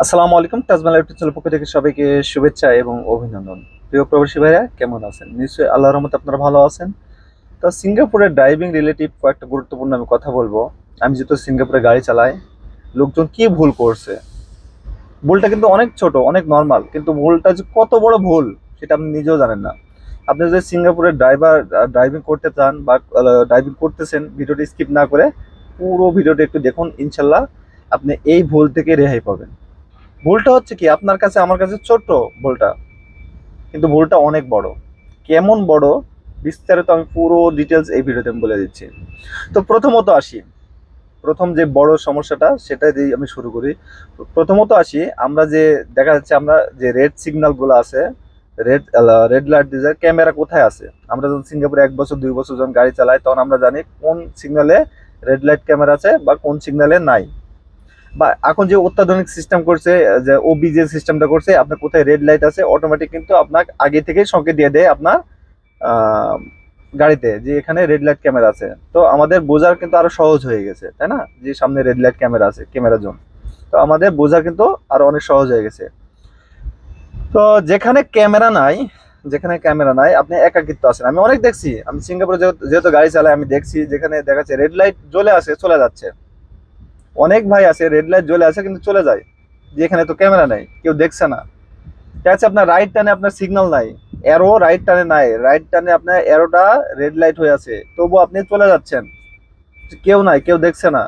আসসালামু আলাইকুম। Taj Mahal YouTube channel পক্ষ থেকে সবাইকে শুভেচ্ছা এবং অভিনন্দন। প্রিয় প্রবাসী ভাইরা, কেমন আছেন? নিশ্চয়ই আল্লাহর রহমতে আপনারা ভালো আছেন। তো সিঙ্গাপুরের ড্রাইভিং রিলেটিভ কয়েকটা গুরুত্বপূর্ণ আমি কথা বলবো। আমি যেহেতু সিঙ্গাপুরে গাড়ি চালাই, লোকজন কি ভুল করছে। ভুলটা কিন্তু অনেক ছোট, অনেক নর্মাল, কিন্তু ভুলটা যে কত বড় ভুল সেটা আপনি নিজেও জানেন না। আপনি যদি সিঙ্গাপুরের ড্রাইভিং করতে চান বা ড্রাইভিং করতেছেন, ভিডিওটি স্কিপ না করে পুরো ভিডিওটা একটু দেখুন, ইনশাল্লাহ আপনি এই ভুল থেকে রেহাই পাবেন। ভুলটা হচ্ছে কি, আপনার কাছে আমার কাছে ছোট ভুলটা, কিন্তু ভুলটা অনেক বড়। কেমন বড়, বিস্তারিত আমি পুরো ডিটেলস এই ভিডিওতে আমি বলে দিচ্ছি। তো প্রথমত আসি, প্রথম যে বড় সমস্যাটা সেটা দিয়ে আমি শুরু করি। প্রথমত আসি, আমরা যে দেখা যাচ্ছে আমরা যে রেড সিগন্যাল গুলো আছে, রেড রেড লাইট দিয়ে ক্যামেরা কোথায় আছে। আমরা যখন সিঙ্গাপুরে 1 বছর 2 বছর যখন গাড়ি চালাই, তখন আমরা জানি কোন সিগন্যালে রেড লাইট ক্যামেরা আছে বা কোন সিগন্যালে নাই। বা এখন যে অত্যাধুনিক সিস্টেম করছে, যে ওবি যে সিস্টেমটা করছে, আপনার কোথায় রেড লাইট আছে অটোমেটিক কিন্তু আপনার আগে থেকে সংকেত দিয়ে দেয় আপনার আহ, গাড়িতে যে এখানে রেড লাইট ক্যামেরা আছে। তো আমাদের বোঝার কিন্তু আরো সহজ হয়ে গেছে, তাই না? যে সামনে রেড লাইট ক্যামেরা আছে, ক্যামেরা জোন। তো আমাদের বোঝা কিন্তু আরো অনেক সহজ হয়ে গেছে। তো যেখানে ক্যামেরা নাই, যেখানে ক্যামেরা নাই আপনি একাকিত্ব আছেন। আমি অনেক দেখছি, আমি সিঙ্গাপুরে যেহেতু গাড়ি চালাই, আমি দেখছি যেখানে দেখা যাচ্ছে রেড লাইট জ্বলে আসে চলে যাচ্ছে। অনেক ভাই আছে রেড লাইট জ্বলে আছে কিন্তু চলে যায়, যে এখানে তো ক্যামেরা নাই, কেউ দেখছে না। ঠিক আছে, আপনার রাইট টানে আপনার সিগন্যাল নাই, এরো রাইট টানে নাই, রাইট টানে আপনার এরোটা রেড লাইট হয়ে আছে, তবু আপনি চলে যাচ্ছেন, কেউ নাই, কেউ দেখছে না।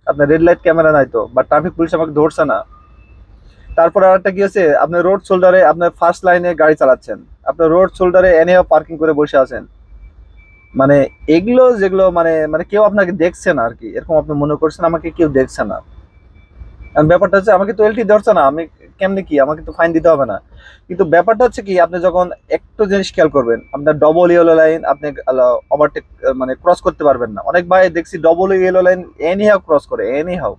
আপনার রেড লাইট ক্যামেরা নাই তো, বা ট্রাফিক পুলিশ আমাকে ধরছে না। তারপরে আরেকটা কি আছে, আপনি রোড শোল্ডারে আপনার ফার্স্ট লাইনে গাড়ি চালাচ্ছেন, আপনার রোড শোল্ডারে এনে পার্কিং করে বসে আছেন। মানে এগুলো যেগুলো মানে মানে কেউ আপনাকে দেখছে না আর কি, এরকম আপনি মনে করছেন আমাকে কেউ দেখছে না। আর ব্যাপারটা হচ্ছে আমাকে তো এলটি ধরছে না, আমি কেমনে কি, আমাকে তো ফাইন দিতে হবে না। কিন্তু ব্যাপারটা হচ্ছে কি, আপনি যখন একটু জিনিস খেয়াল করবেন, আপনার ডবল ইয়েলো লাইন আপনি ওভারটেক মানে ক্রস করতে পারবেন না। অনেক ভাই দেখছি double yellow line anyhow cross করে, anyhow.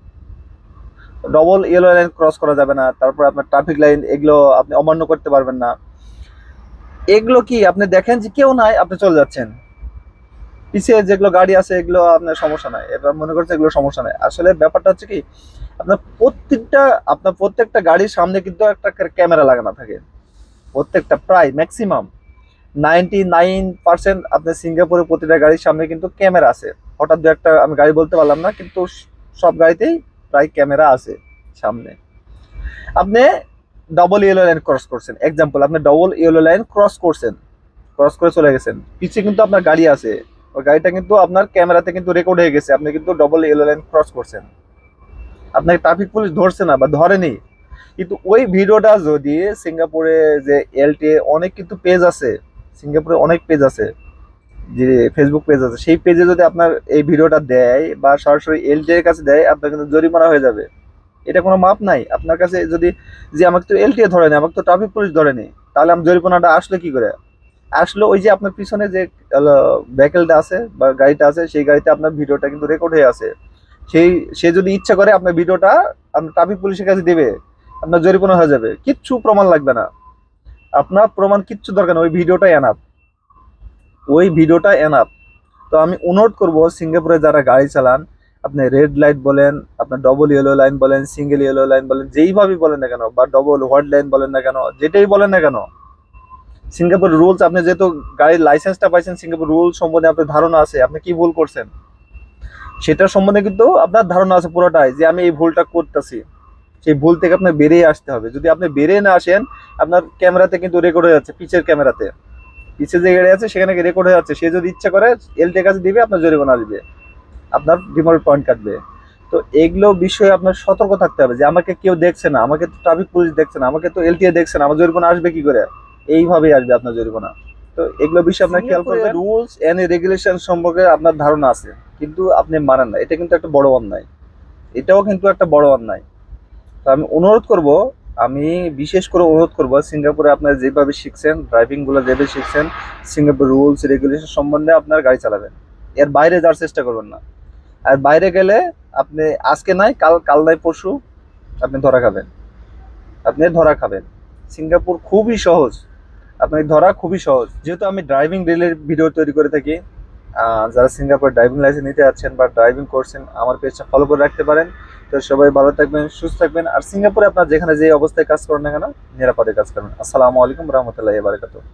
Double yellow line cross করা যাবে না, তারপর আপনার ট্রাফিক লাইন এগুলো আপনি অমান্য করতে পারবেন না। এগুলো কি আপনি দেখেন যে কেউ নাই, আপনি চলে যাচ্ছেন, পিছিয়ে যেগুলো গাড়ি আছে এগুলো আপনার সমস্যা নাই, এবার মনে করছে এগুলো সমস্যা নাই। আসলে ব্যাপারটা হচ্ছে কি, আপনার প্রত্যেকটা আপনার প্রত্যেকটা গাড়ির সামনে কিন্তু একটা ক্যামেরা লাগানো থাকে। প্রত্যেকটা প্রায় ম্যাক্সিমাম 99% আপনার সিঙ্গাপুরে প্রতিটা গাড়ির সামনে কিন্তু ক্যামেরা আছে। হঠাৎ দু একটা আমি গাড়ি বলতে পারলাম না, কিন্তু সব গাড়িতেই প্রায় ক্যামেরা আছে সামনে। আপনি ডবল ইয়েলো লাইন ক্রস করছেন, এক্সাম্পল আপনি ডবল ইয়েলো লাইন ক্রস করছেন, ক্রস করে চলে গেছেন, পিছিয়ে কিন্তু আপনার গাড়ি আছে, ওই গাড়িটা কিন্তু আপনার ক্যামেরাতে কিন্তু রেকর্ড হয়ে গেছে, আপনি কিন্তু ডবল ইয়েলো লাইন ক্রস করছেন। আপনাকে ট্রাফিক পুলিশ ধরছে না বা ধরেনি, কিন্তু ওই ভিডিওটা যদি সিঙ্গাপুরে যে এলটিএ অনেক কিন্তু পেজ আছে, সিঙ্গাপুরে অনেক পেজ আছে, যে ফেসবুক পেজ আছে, সেই পেজে যদি আপনার এই ভিডিওটা দেয় বা সরাসরি এলটিএ এর কাছে দেয়, আপনার কিন্তু জরিমানা হয়ে যাবে। এটা কোনো মাপ নাই আপনার কাছে। যদি যে আমাকে তো এলটিএ ধরেনি, আমাকে তো ট্রাফিক পুলিশ ধরেনি, তাহলে আমি জরিমানাটা আসলে কি করে আসলো? ওই যে আপনার পিছনে যে ভেহিকেলটা আছে বা গাড়িটা আছে, সেই গাড়িতে আপনার ভিডিওটা কিন্তু রেকর্ড হয়ে আছে। সেই সে যদি ইচ্ছা করে আপনার ভিডিওটা আপনার ট্রাফিক পুলিশের কাছে দেবে, আপনার জরিমানা হয়ে যাবে, কিচ্ছু প্রমাণ লাগবে না, আপনার প্রমাণ কিচ্ছু দরকার নেই, ওই ভিডিওটাই এনাফ, ওই ভিডিওটা এনাফ। তো আমি অনুরোধ করব, সিঙ্গাপুরে যারা গাড়ি চালান, আপনি রেড লাইট বলেন, আপনার ডবল ইয়েলো লাইন বলেন, সিঙ্গেল ইয়েলো লাইন বলেন, যেইভাবে বলেন না কেন, বা ডবল হোয়াইট লাইন বলেন না কেন, যেটাই বলেন না কেন, সিঙ্গাপুর রুলস, আপনি যেহেতু গাড়ির লাইসেন্সটা পাইছেন, সিঙ্গাপুর রুল সম্বন্ধে আপনার ধারণা আছে, আপনি কি ভুল করছেন সেটার সম্বন্ধে কিন্তু আপনার ধারণা আছে পুরোটাই, যে আমি এই ভুলটা করতেছি। সেই ভুল থেকে আপনার বেরিয়ে আসতে হবে। যদি আপনি বেরিয়ে না আসেন, আপনার ক্যামেরাতে কিন্তু রেকর্ড হয়ে যাচ্ছে, পিছের ক্যামেরাতে, পিছে যে গাড়ি আছে সেখানে রেকর্ড হয়ে যাচ্ছে। সে যদি ইচ্ছা করে এলটি কাছে দিবে, আপনার জরিমানা দিবে, আপনার ডিমোট পয়েন্ট কাটবে। তো এগুলো বিষয়ে আপনার সতর্ক থাকতে হবে, যে আমাকে কেউ দেখছে না, আমাকে তো ট্রাফিক পুলিশ দেখছে না, আমাকে তো এলটিএ দেখছে না, আমার জরিমানা আসবে কি করে? এইভাবেই আসবে আপনার জরিমানা। তো এগুলো বিষয়ে আপনার খেয়াল করবেন। রুলস এন্ড রেগুলেশন সম্পর্কে আপনার ধারণা আছে, কিন্তু আপনি মানেন না, এটা কিন্তু একটা বড় অন্যায়, এটাও কিন্তু একটা বড় অন্যায়। তো আমি অনুরোধ করব, আমি বিশেষ করে অনুরোধ করব, সিঙ্গাপুরে আপনারা যেভাবে শিখছেন, ড্রাইভিং গুলো যেভাবে শিখছেন, সিঙ্গাপুর রুলস রেগুলেশন সম্বন্ধে আপনার গাড়ি চালাবেন, এর বাইরে যাওয়ার চেষ্টা করবেন না। আর বাইরে গেলে আপনি আজকে নাই কাল, কাল নাই পরশু আপনি ধরা খাবেন, আপনি ধরা খাবেন। সিঙ্গাপুর খুবই সহজ, আপনি ধরা খুবই সহজ। যেহেতু আমি ড্রাইভিং রিলেটেড ভিডিও তৈরি করে থাকি, যারা সিঙ্গাপুর ড্রাইভিং লাইসেন্স নিতে যাচ্ছেন বা ড্রাইভিং করছেন, আমার পেজটা ফলো করে রাখতে পারেন। তো তো সবাই ভালো থাকবেন, সুস্থ থাকবেন, আর সিঙ্গাপুরে আপনার যেখানে যে অবস্থায় কাজ করেন না কেন নিরাপদে কাজ করবেন। আসসালামু আলাইকুম রহমতুল্লাহি ওয়া বারাকাতুহু।